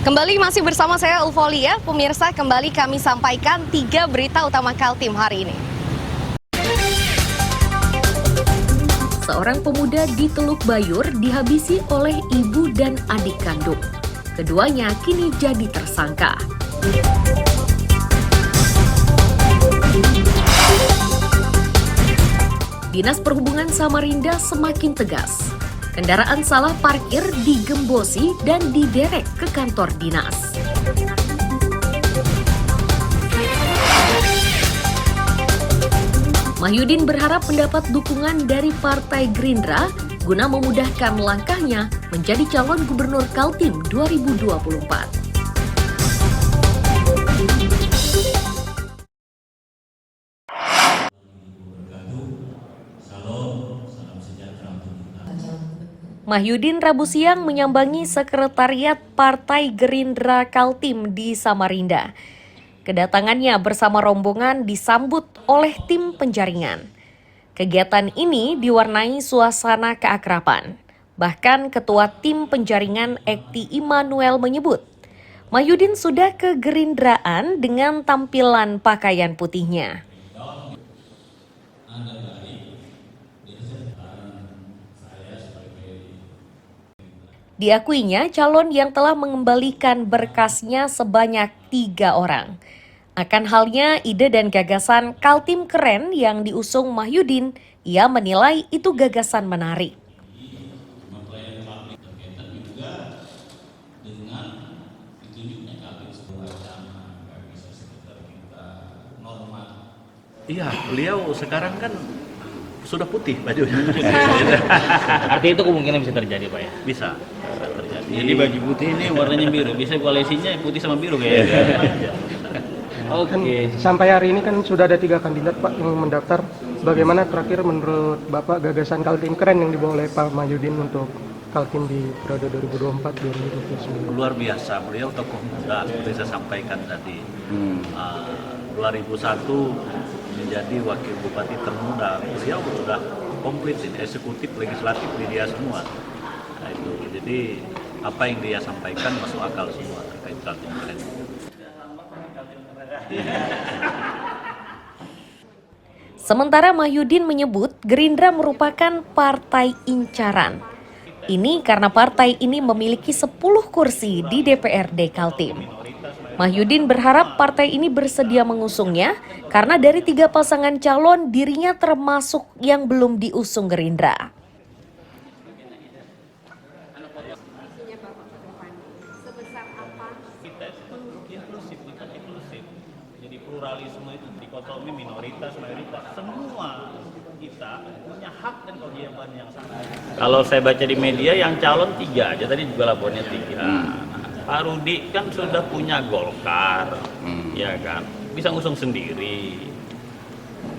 Kembali masih bersama saya Ulfolia, pemirsa kembali kami sampaikan 3 berita utama Kaltim hari ini. Seorang pemuda di Teluk Bayur dihabisi oleh ibu dan adik kandung. Keduanya kini jadi tersangka. Dinas Perhubungan Samarinda semakin tegas. Kendaraan salah parkir digembosi dan diderek ke kantor dinas. Mahyudin berharap mendapat dukungan dari Partai Gerindra guna memudahkan langkahnya menjadi calon gubernur Kaltim 2024. Mahyudin Rabu siang menyambangi sekretariat Partai Gerindra Kaltim di Samarinda. Kedatangannya bersama rombongan disambut oleh tim penjaringan. Kegiatan ini diwarnai suasana keakraban. Bahkan Ketua Tim Penjaringan Ekti Immanuel menyebut, Mahyudin sudah kegerindraan dengan tampilan pakaian putihnya. Diakuinya calon yang telah mengembalikan berkasnya sebanyak 3 orang. Akan halnya ide dan gagasan Kaltim Keren yang diusung Mahyudin, ia menilai itu gagasan menarik. Iya, beliau sekarang kan sudah putih bajunya. Artinya itu kemungkinan bisa terjadi, Pak ya? Bisa terjadi. Jadi baju putih ini warnanya biru, bisa koalisinya putih sama biru kayaknya. Oke. Sampai hari ini kan sudah ada 3 kandidat Pak yang mendaftar. Bagaimana terakhir menurut Bapak gagasan Kaltim Keren yang dibawa oleh Pak Mahyudin untuk Kaltim di periode 2024-2029? Luar biasa, beliau tokoh muda seperti saya sampaikan tadi. 2001 menjadi wakil bupati termuda, beliau sudah komplit ini, eksekutif, legislatif di dia semua. Nah, itu jadi apa yang dia sampaikan masuk akal semua terkait Kaltim Keren. Sementara Mahyudin menyebut Gerindra merupakan partai incaran. Ini karena partai ini memiliki 10 kursi di DPRD Kaltim. Mahyudin berharap partai ini bersedia mengusungnya karena dari 3 pasangan calon dirinya termasuk yang belum diusung Gerindra. Jadi pluralisme itu dikotomi minoritas, mayoritas, semua kita punya hak dan kewajiban yang sama. Kalau saya baca di media yang calon 3 aja, tadi juga laporannya 3. Pak Rudi kan sudah punya Golkar, ya kan, bisa ngusung sendiri.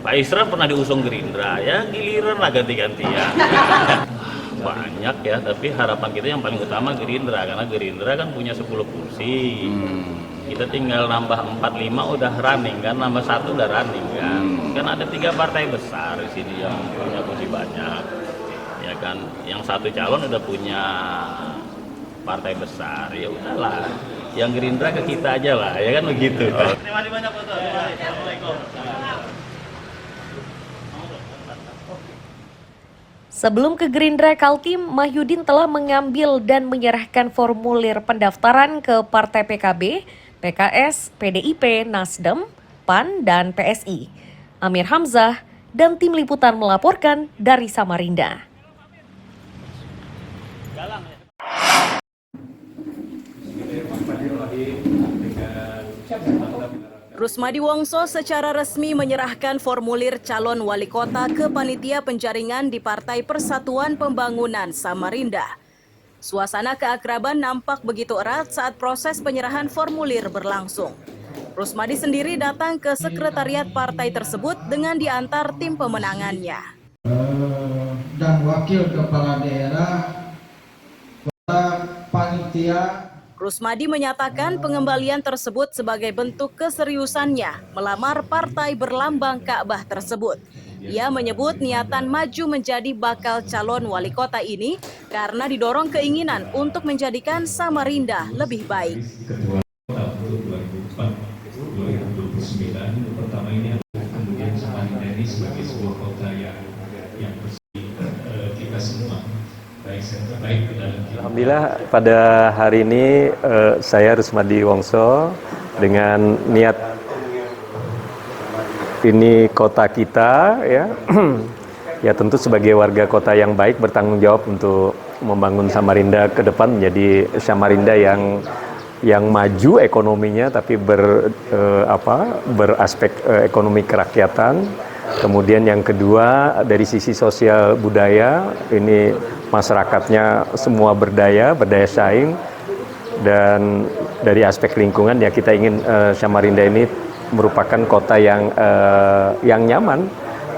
Pak Isra pernah diusung Gerindra, ya giliran lah ganti-gantian. Banyak ya, tapi harapan kita yang paling utama Gerindra, karena Gerindra kan punya 10 kursi. Kita tinggal nambah 4-5 udah running kan, nambah 1 udah running kan. Kan ada 3 partai besar di sini yang punya kursi banyak, ya kan. Yang 1 calon udah punya partai besar, ya udahlah, yang Gerindra ke kita aja lah, ya kan begitu. Terima kasih banyak Pak. Assalamualaikum. Sebelum ke Gerindra Kaltim, Mahyudin telah mengambil dan menyerahkan formulir pendaftaran ke Partai PKB, PKS, PDIP, Nasdem, PAN, dan PSI. Amir Hamzah dan tim liputan melaporkan dari Samarinda. Rusmadi Wongso secara resmi menyerahkan formulir calon wali kota ke panitia penjaringan di Partai Persatuan Pembangunan Samarinda. Suasana keakraban nampak begitu erat saat proses penyerahan formulir berlangsung. Rusmadi sendiri datang ke sekretariat partai tersebut dengan diantar tim pemenangannya. Dan wakil kepala daerah, panitia. Rusmadi menyatakan pengembalian tersebut sebagai bentuk keseriusannya melamar partai berlambang Ka'bah tersebut. Ia menyebut niatan maju menjadi bakal calon wali kota ini karena didorong keinginan untuk menjadikan Samarinda lebih baik. Ketua untuk 2029 pertama ini adalah kemudian Samarinda ini sebagai sebuah kota yang bersih kita semua. Alhamdulillah pada hari ini saya Rusmadi Wongso dengan niat ini kota kita ya ya tentu sebagai warga kota yang baik bertanggung jawab untuk membangun Samarinda ke depan menjadi Samarinda yang maju ekonominya tapi beraspek ekonomi kerakyatan. Kemudian yang kedua dari sisi sosial budaya ini masyarakatnya semua berdaya saing, dan dari aspek lingkungan ya kita ingin Samarinda ini merupakan kota yang nyaman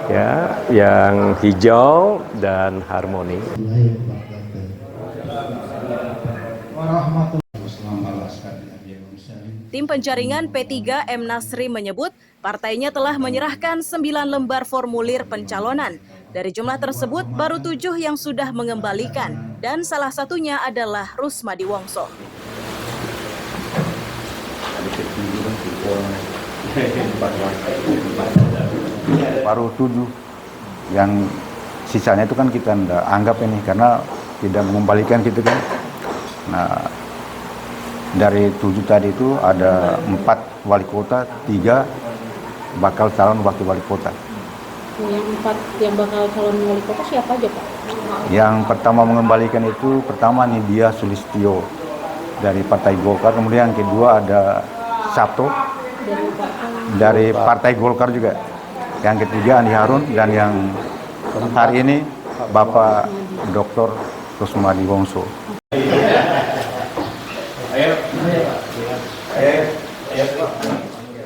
ya, yang hijau dan harmoni. Tim penjaringan P3 M. Nasri menyebut partainya telah menyerahkan 9 lembar formulir pencalonan. Dari jumlah tersebut, baru 7 yang sudah mengembalikan, dan salah satunya adalah Rusmadi Wongso. Baru 7, yang sisanya itu kan kita anggap ini karena tidak mengembalikan gitu kan. Nah, dari 7 tadi itu ada 4 wali kota, 3 bakal calon wakil wali kota. Yang 4 yang bakal calon wali kota siapa aja Pak? Yang pertama mengembalikan itu pertama Nidia Sulistyo dari Partai Golkar, kemudian yang kedua ada Sabto dari Partai Golkar juga. Yang ketiga Andi Harun, dan yang hari ini Bapak Dr. Rusmadi Wongso.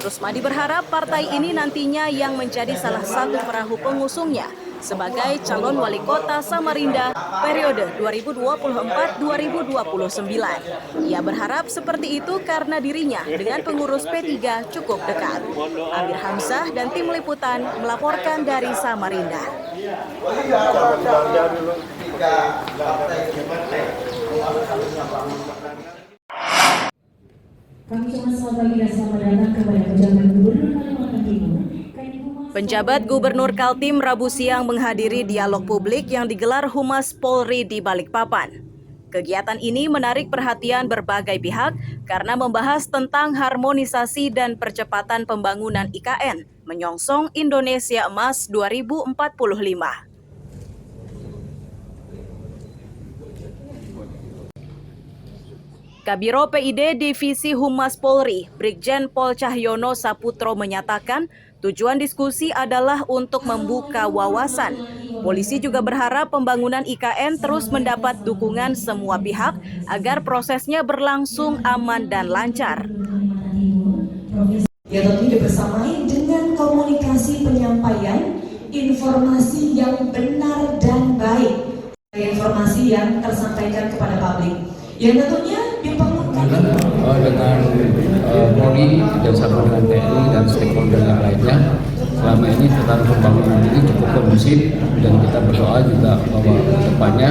Rusmadi berharap partai ini nantinya yang menjadi salah satu perahu pengusungnya sebagai calon wali kota Samarinda periode 2024-2029. Ia berharap seperti itu karena dirinya dengan pengurus P3 cukup dekat. Amir Hamzah dan tim liputan melaporkan dari Samarinda. Penjabat Gubernur Kaltim Rabu siang menghadiri dialog publik yang digelar Humas Polri di Balikpapan. Kegiatan ini menarik perhatian berbagai pihak karena membahas tentang harmonisasi dan percepatan pembangunan IKN menyongsong Indonesia Emas 2045. Kabiro PID Divisi Humas Polri, Brigjen Pol Cahyono Saputro menyatakan tujuan diskusi adalah untuk membuka wawasan. Polisi juga berharap pembangunan IKN terus mendapat dukungan semua pihak agar prosesnya berlangsung aman dan lancar. Ya tentu dibersamai dengan komunikasi penyampaian informasi yang benar dan baik, informasi yang tersampaikan kepada publik. Yang tentunya diperlukan dengan Polri dan sama dengan TNI dan stakeholder yang lainnya. Selama ini tentang pembangunan ini cukup kondusif, dan kita berdoa juga bahwa depannya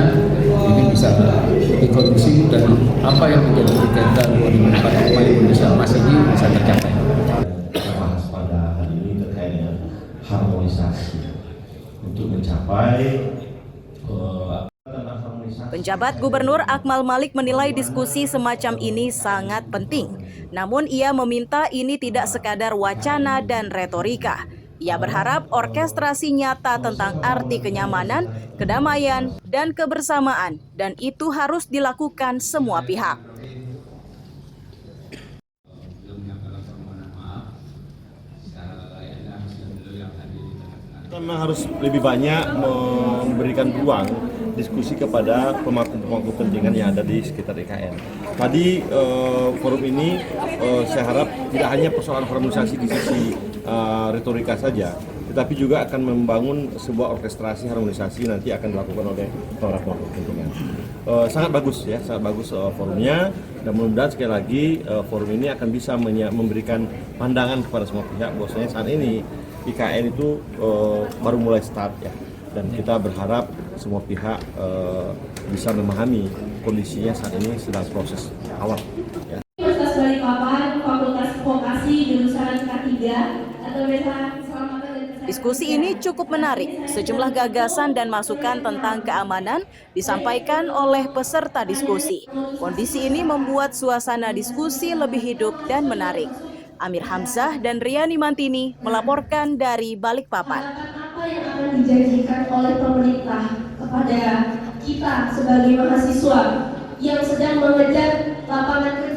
ini bisa dikondusif dan apa yang menjadi agenda 2045 Indonesia Emas ini bisa tercapai. Kita bahas pada hari ini terkait dengan harmonisasi untuk mencapai Penjabat Gubernur Akmal Malik menilai diskusi semacam ini sangat penting. Namun ia meminta ini tidak sekadar wacana dan retorika. Ia berharap orkestrasi nyata tentang arti kenyamanan, kedamaian, dan kebersamaan, dan itu harus dilakukan semua pihak. Kita memang harus lebih banyak memberikan ruang diskusi kepada pemangku kepentingan yang ada di sekitar IKN. Tadi forum ini saya harap tidak hanya persoalan harmonisasi di sisi retorika saja, tetapi juga akan membangun sebuah orkestrasi harmonisasi nanti akan dilakukan oleh para pemangku kepentingan. Sangat bagus ya, sangat bagus forumnya, dan mudah-mudahan sekali lagi forum ini akan bisa memberikan pandangan kepada semua pihak bahwasanya saat ini IKN itu baru mulai start ya, dan kita berharap semua pihak bisa memahami kondisinya saat ini sedang proses awal ya. Universitas Balikpapan, Fakultas Vokasi jurusan K3 atau Desa Keselamatan dan Kesehatan. Diskusi ini cukup menarik. Sejumlah gagasan dan masukan tentang keamanan disampaikan oleh peserta diskusi. Kondisi ini membuat suasana diskusi lebih hidup dan menarik. Amir Hamzah dan Riani Mantini melaporkan dari Balikpapan. Apa yang akan dijanjikan oleh pemerintah kepada kita sebagai mahasiswa yang sedang mengejar lapangan kerja?